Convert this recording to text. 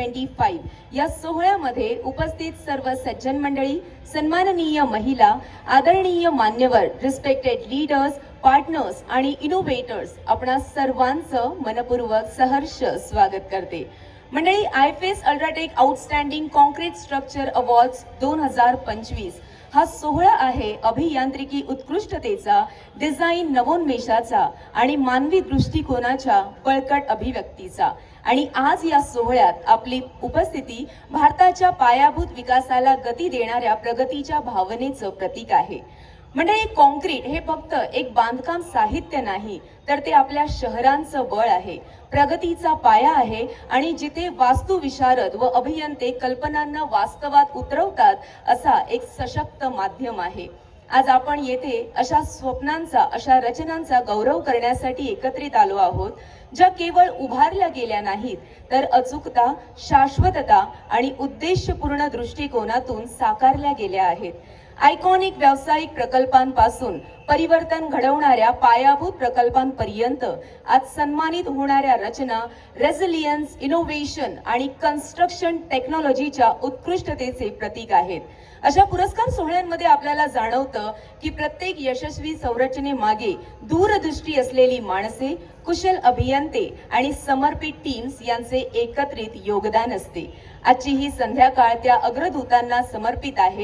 2025 या सोहळ्यामध्ये उपस्थित सर्व सज्जन मंडळी, सन्माननीय महिला, आदरणीय मान्यवर, रिस्पेक्टेड लीडर्स, पार्टनर्स आणि इनोव्हेटर्स, आपणा सर्वांचं मनपूर्वक सहर्ष स्वागत करते। मंडळी, आयफेस UltraTech outstanding concrete structure awards 2025 हा सोहळा आहे अभियांत्रिकी उत्कृष्टतेचा, डिझाईन नवोन्मेषाचा आणि मानवी दृष्टिकोनाच्या बळकट अभिव्यक्तीचा। आणि आज या सोहळ्यात आपली उपस्थिती भारताच्या पायाभूत विकासाला गती देणाऱ्या प्रगतीच्या भावनेचं प्रतीक आहे। मंडळी, कॉन्क्रीट हे फक्त एक बांधकाम साहित्य नाही, तर ते आपल्या शहरांचं बळ आहे, प्रगतीचा पाया आहे आणि जिथे वास्तुविशारद व अभियंते कल्पनांना वास्तवात उतरवतात असा एक सशक्त माध्यम आहे। आज आपण येथे अशा स्वप्नांचा, अशा रचनांचा गौरव करण्यासाठी एकत्रित आलो आहोत, ज्या केवळ उभारल्या गेल्या नाहीत, तर अचूकता, शाश्वतता आणि उद्देशपूर्ण दृष्टिकोनातून साकारल्या गेल्या आहेत। आयकॉनिक व्यावसायिक प्रकल्पांपासून परिवर्तन घडवणाऱ्या पायाभूत प्रकल्पांपर्यंत आज सन्मानित होणाऱ्या रचना रेझिलियन्स, इनोव्हेशन आणि कन्स्ट्रक्शन टेक्नॉलॉजीच्या उत्कृष्टतेचे प्रतीक आहेत। अशा पुरस्कार सोहळ्यांमध्ये आपल्याला जाणवतं की प्रत्येक यशस्वी संरचनेमागे दूरदृष्टी असलेली माणसे, कुशल अभियंते आणि समर्पित टीम्स यांचे एकत्रित योगदान असते। आजची ही संध्याकाळ त्या अग्रदूतांना समर्पित आहे।